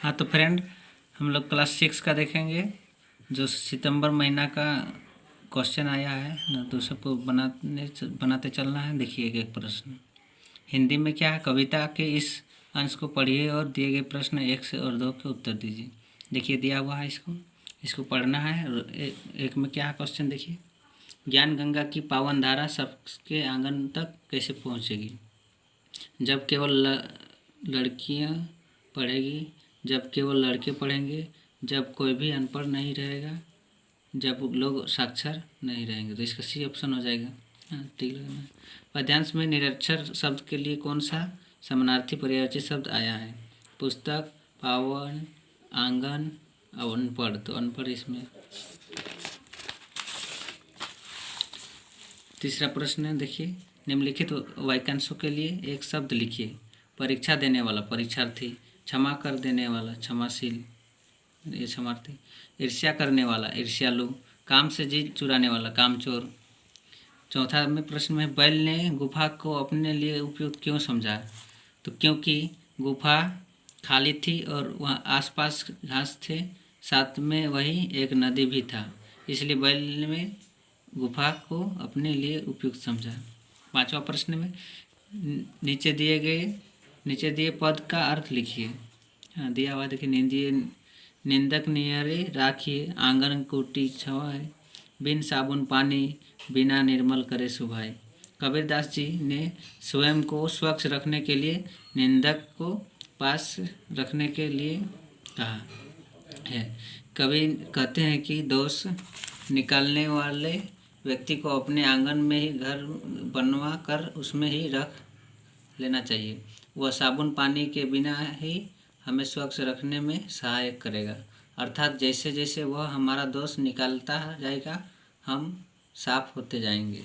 हाँ तो फ्रेंड, हम लोग क्लास 6 का देखेंगे जो सितंबर महीना का क्वेश्चन आया है ना, तो सबको बनाते चलना है। देखिए एक प्रश्न हिंदी में क्या है, कविता के इस अंश को पढ़िए और दिए गए प्रश्न 1 से और 2 के उत्तर दीजिए। देखिए दिया हुआ है, इसको पढ़ना है। और एक में क्या है क्वेश्चन, देखिए ज्ञान गंगा की पावन धारा सबके आंगन तक कैसे पहुँचेगी? जब केवल लड़कियां पढ़ेगी, जब केवल लड़के पढ़ेंगे, जब कोई भी अनपढ़ नहीं रहेगा, जब लोग साक्षर नहीं रहेंगे। तो इसका सी ऑप्शन हो जाएगा। हाँ ठीक लगना है। पद्यांश में निरक्षर शब्द के लिए कौन सा समानार्थी पर्यायवाची शब्द आया है? पुस्तक, पावन, आंगन और अनपढ़। तो अनपढ़ इसमें। तीसरा प्रश्न है, देखिए निम्नलिखित वाक्यांशों के लिए एक शब्द लिखिए। परीक्षा देने वाला, परीक्षार्थी। क्षमा कर देने वाला, क्षमाशील, ये क्षमार्थी। ईर्ष्या करने वाला, ईर्ष्यालु। काम से जीत चुराने वाला, कामचोर। चौथा में प्रश्न में, बैल ने गुफा को अपने लिए उपयुक्त क्यों समझा? तो क्योंकि गुफा खाली थी और वहाँ आसपास घास थे, साथ में वही एक नदी भी था, इसलिए बैल में गुफा को अपने लिए उपयुक्त समझा। पांचवा प्रश्न में, नीचे दिए पद का अर्थ लिखिए। हाँ दिया हुआ देखिए, निंदक नियरे राखिए, आंगन कोटी छवाए, बिन साबुन पानी, बिना निर्मल करे सुभाए। कबीरदास जी ने स्वयं को स्वच्छ रखने के लिए निंदक को पास रखने के लिए कहा है। कवि कहते हैं कि दोष निकालने वाले व्यक्ति को अपने आंगन में ही घर बनवा कर उसमें ही रख लेना चाहिए। वह साबुन पानी के बिना ही हमें स्वच्छ रखने में सहायक करेगा। अर्थात जैसे जैसे वह हमारा दोष निकालता जाएगा, हम साफ होते जाएंगे।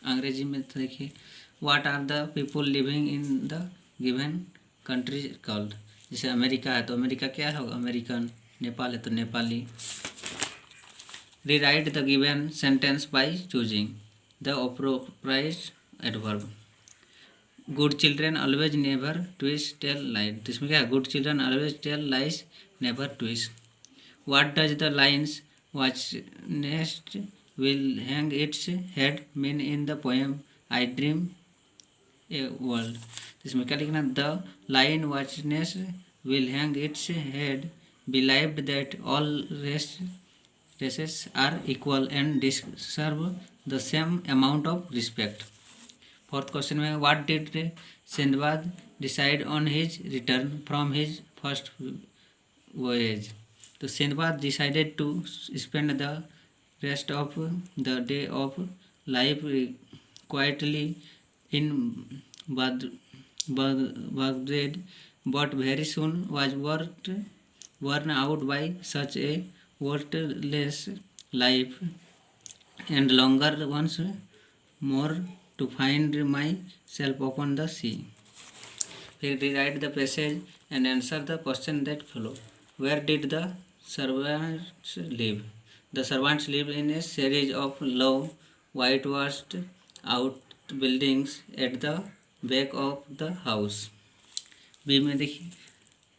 अंग्रेजी में तो देखिए, what are the people living in the given country called? जैसे अमेरिका है तो अमेरिका क्या होगा? अमेरिकन। नेपाल है तो Nepali. Rewrite the given sentence by choosing the appropriate adverb. Good children always never twist tell lies. तो इसमें क्या है? Good children always tell lies, never twist. What does the lines watch nest will hang its head mean in the poem I Dream a World? तो इसमें क्या लिखना? The line watch nest will hang its head believed that all races are equal and deserve the same amount of respect. Fourth question में, what did Sindbad decide on his return from his first voyage? तो Sindbad decided to spend the rest of the day of life quietly in Baghdad, but very soon was worn out by such a worthless life and longer once more to find myself upon the sea. Rewrite the passage and answer the question that follow. Where did the servants live? The servants live in a series of low, whitewashed out buildings at the back of the house. B में देखिए,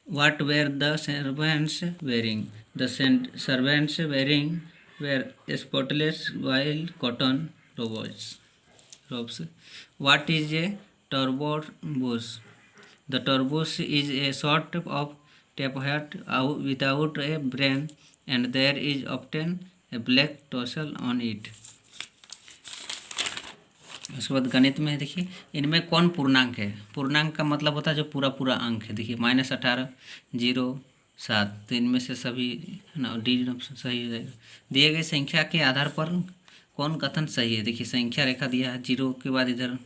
what were the servants wearing? The servants wearing were spotless white cotton robes. What is a turbobush? The turbobush is a sort of taphat without a brain, and there is often a black tassel on it. उसके बाद गणित में देखिए, इनमें कौन पूर्णांक है? पूर्णांक का मतलब होता है जो पूरा पूरा अंक है। देखिए -18, 0, 7, तो इनमें से सभी है ना, डी ऑप्शन सही हो जाएगा। दिए गए संख्या के आधार पर कौन कथन सही है? देखिए संख्या रेखा दिया है, 0 के बाद इधर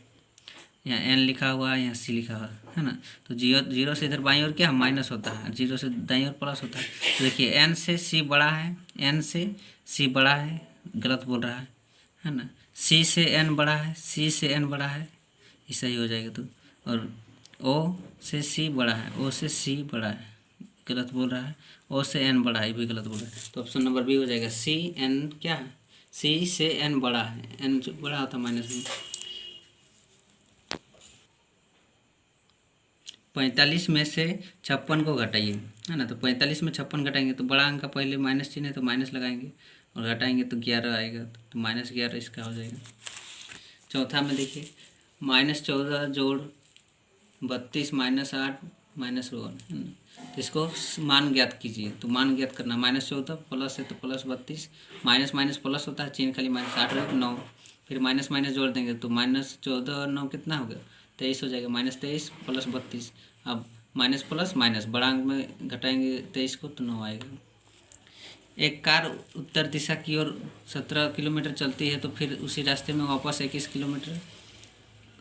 यहाँ n लिखा हुआ है, यहाँ c लिखा हुआ है ना, तो 0 से इधर बाईं ओर क्या माइनस होता है, 0 से दाईं ओर प्लस होता है। तो देखिए n से c बड़ा है, n से c बड़ा है, गलत बोल रहा है ना। c से n बड़ा है, c से n बड़ा है, ये सही हो जाएगा। तो और o से c बड़ा है, o से c बड़ा है, गलत बोल रहा है। o से n बड़ा है, ये भी गलत बोल रहा है। तो ऑप्शन नंबर बी हो जाएगा। c n क्या है? c से n बड़ा है, n जो बड़ा होता है माइनस में। 45 में से 56 को घटाइए, है ना। तो 45 में 56 घटाएंगे तो बड़ा अंक का पहले माइनस चिन्ह है तो माइनस लगाएंगे और घटाएंगे तो 11 आएगा, तो -11 इसका हो जाएगा। चौथा में देखिए -14 जोड़ 32 -8 -1, है ना। तो इसको मान ज्ञात कीजिए। तो मान ज्ञात करना, -14 प्लस है तो +32, माइनस माइनस प्लस होता है, चिन्ह खाली -8 9, फिर माइनस माइनस जोड़ देंगे तो -14 और 9 कितना हो गया 23 हो जाएगा, -23 + 32। अब माइनस प्लस माइनस बड़ा अंक में घटाएंगे 23 को तो 9 आएगा। एक कार उत्तर दिशा की ओर 17 किलोमीटर चलती है तो फिर उसी रास्ते में वापस 21 किलोमीटर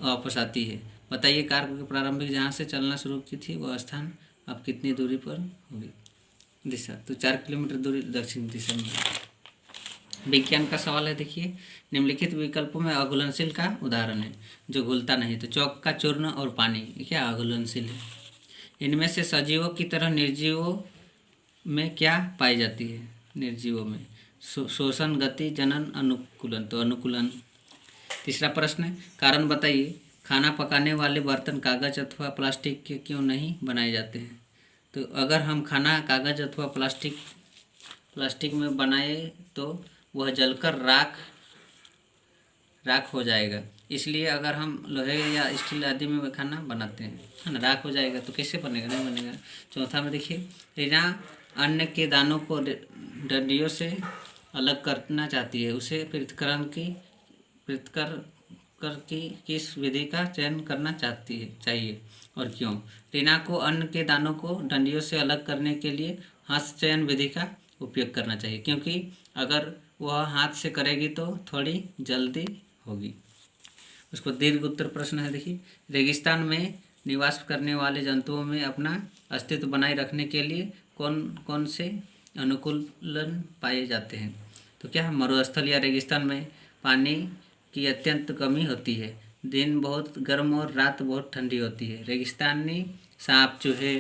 वापस आती है। बताइए कार की प्रारंभिक जहाँ से चलना शुरू की थी वह स्थान अब कितनी दूरी पर होगी दिशा। तो 4 किलोमीटर दूरी दक्षिण दिशा में। विज्ञान का सवाल है, देखिए निम्नलिखित विकल्पों में अघुलनशील का उदाहरण है जो घुलता नहीं। तो चौक का चूर्ण और पानी क्या अघुलनशील है। इनमें से सजीवों की तरह निर्जीवों में क्या पाई जाती है। निर्जीवों में शोषण, गति, जनन, अनुकूलन। तो अनुकूलन। तीसरा प्रश्न है, कारण बताइए खाना पकाने वाले बर्तन कागज अथवा प्लास्टिक के क्यों नहीं बनाए जाते हैं। तो अगर हम खाना कागज अथवा प्लास्टिक में बनाए तो वह जलकर राख हो जाएगा। इसलिए अगर हम लोहे या स्टील आदि में खाना बनाते हैं, है ना, राख हो जाएगा। तो कैसे बनेगा, नहीं बनेगा। चौथा में देखिए रीना अन्न के दानों को डंडियों से अलग करना चाहती है, उसे पृथक्करण की किस विधि का चयन करना चाहिए और क्यों। रीना को अन्न के दानों को डंडियों से अलग करने के लिए हाथ चयन विधि का उपयोग करना चाहिए, क्योंकि अगर वह हाथ से करेगी तो थोड़ी जल्दी होगी। उसको दीर्घ उत्तर प्रश्न है, देखिए रेगिस्तान में निवास करने वाले जंतुओं में अपना अस्तित्व बनाए रखने के लिए कौन कौन से अनुकूलन पाए जाते हैं। तो क्या मरुस्थल या रेगिस्तान में पानी की अत्यंत कमी होती है, दिन बहुत गर्म और रात बहुत ठंडी होती है। रेगिस्तानी सांप, चूहे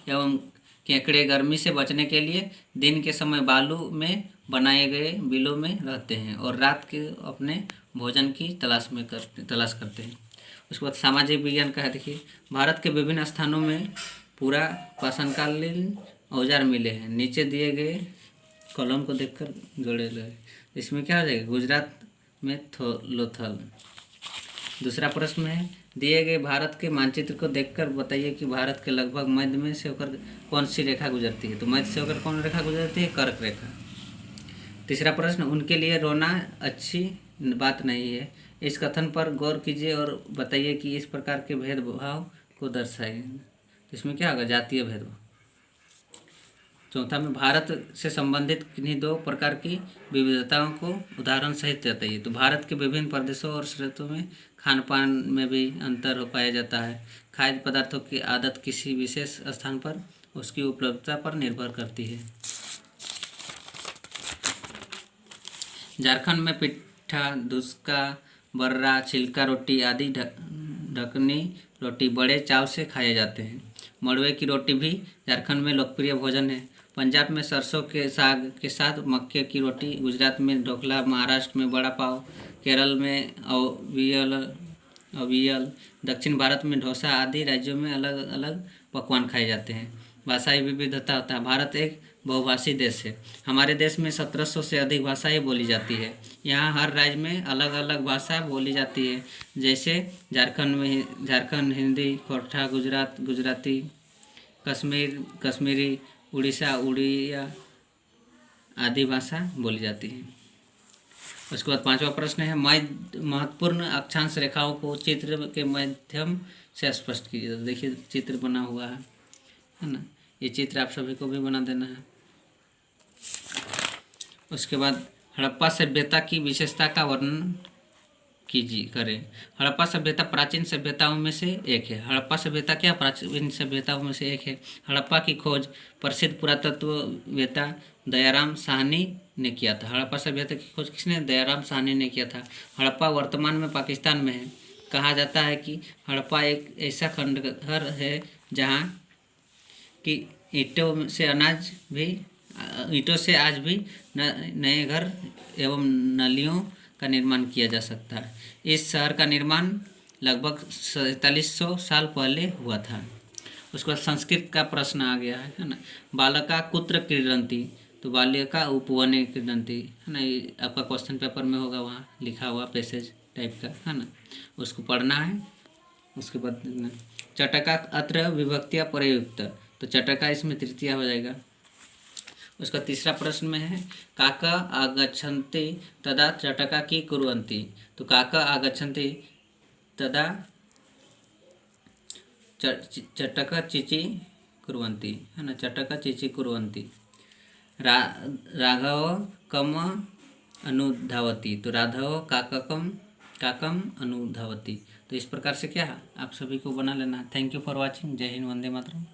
एवं केकड़े गर्मी से बचने के लिए दिन के समय बालू में बनाए गए बिलों में रहते हैं और रात के अपने भोजन की तलाश करते हैं। उसके बाद सामाजिक विज्ञान का है, देखिए भारत के विभिन्न स्थानों में पूरा पाषाणकालीन औजार मिले हैं। नीचे दिए गए कॉलम को देखकर जोड़े गए। इसमें क्या हो जाएगा, गुजरात में लोथल। दूसरा प्रश्न है, दिए गए भारत के मानचित्र को देखकर बताइए कि भारत के लगभग मध्य में से होकर कौन सी रेखा गुजरती है। तो मध्य से होकर कौन रेखा गुजरती है, कर्क रेखा। तीसरा प्रश्न, उनके लिए रोना अच्छी बात नहीं है, इस कथन पर गौर कीजिए और बताइए कि इस प्रकार के भेदभाव को दर्शाइए। तो इसमें क्या होगा, जातीय भेदभाव। चौथा में भारत से संबंधित किन्हीं दो प्रकार की विविधताओं को उदाहरण सहित बताइए। तो भारत के विभिन्न प्रदेशों और क्षेत्रों में खान पान में भी अंतर हो पाया जाता है। खाद्य पदार्थों की आदत किसी विशेष स्थान पर उसकी उपलब्धता पर निर्भर करती है। झारखंड में पिट्ठा, धुसका, बर्रा, छिलका रोटी आदि ढकनी रोटी बड़े चाव से खाए जाते हैं। मड़वे की रोटी भी झारखंड में लोकप्रिय भोजन है। पंजाब में सरसों के साग के साथ मक्के की रोटी, गुजरात में ढोकला, महाराष्ट्र में बड़ा पाव, केरल में अवियल, दक्षिण भारत में डोसा आदि राज्यों में अलग अलग पकवान खाए जाते हैं। भाषाई विविधता होता है। भारत एक बहुभाषी देश है। हमारे देश में 1700 से अधिक भाषाएं बोली जाती है। यहाँ हर राज्य में अलग अलग भाषा बोली जाती है। जैसे झारखंड हिंदी, खोरठा गुजराती, कश्मीरी, उड़ीसा उड़िया आदि भाषा बोली जाती है। उसके बाद पांचवा प्रश्न है, महत्वपूर्ण अक्षांश रेखाओं को चित्र के माध्यम से स्पष्ट कीजिए। तो देखिए चित्र बना हुआ है ना, ये चित्र आप सभी को भी बना देना है। उसके बाद हड़प्पा सभ्यता की विशेषता का वर्णन करें। हड़प्पा सभ्यता प्राचीन सभ्यताओं में से एक है। हड़प्पा सभ्यता क्या प्राचीन सभ्यताओं में से एक है। हड़प्पा की खोज प्रसिद्ध पुरातत्ववेत्ता दयाराम साहनी ने किया था। हड़प्पा सभ्यता की खोज किसने, दयाराम साहनी ने किया था। हड़प्पा वर्तमान में पाकिस्तान में है। कहा जाता है कि हड़प्पा एक ऐसा खंडहर है जहाँ कि ईंटों से आज भी नए घर एवं नलियों का निर्माण किया जा सकता है। इस शहर का निर्माण लगभग 4700 साल पहले हुआ था। उसके बाद संस्कृत का प्रश्न आ गया है ना। बालका कुत्र क्रीडन्ति, तो बालिका उपवने क्रीडन्ति, है ना। ये आपका क्वेश्चन पेपर में होगा, वहाँ लिखा हुआ पैसेज टाइप का, है ना, उसको पढ़ना है। उसके बाद चटका अत्र विभक्तिया प्रयुक्त, तो चटका इसमें तृतीया हो जाएगा। उसका तीसरा प्रश्न में है काका आगच्छन्ति तदा चटका की कुर्वन्ति, तो काका आगच्छन्ति तदा चटका चिची कुर्वन्ति, है ना, चटका चिची कुर्वन्ति। राघव कम अनुधावती, तो राघव काकम अनुधावती। तो इस प्रकार से क्या आप सभी को बना लेना। Thank you for watching. जय हिंद, वंदे मातरम।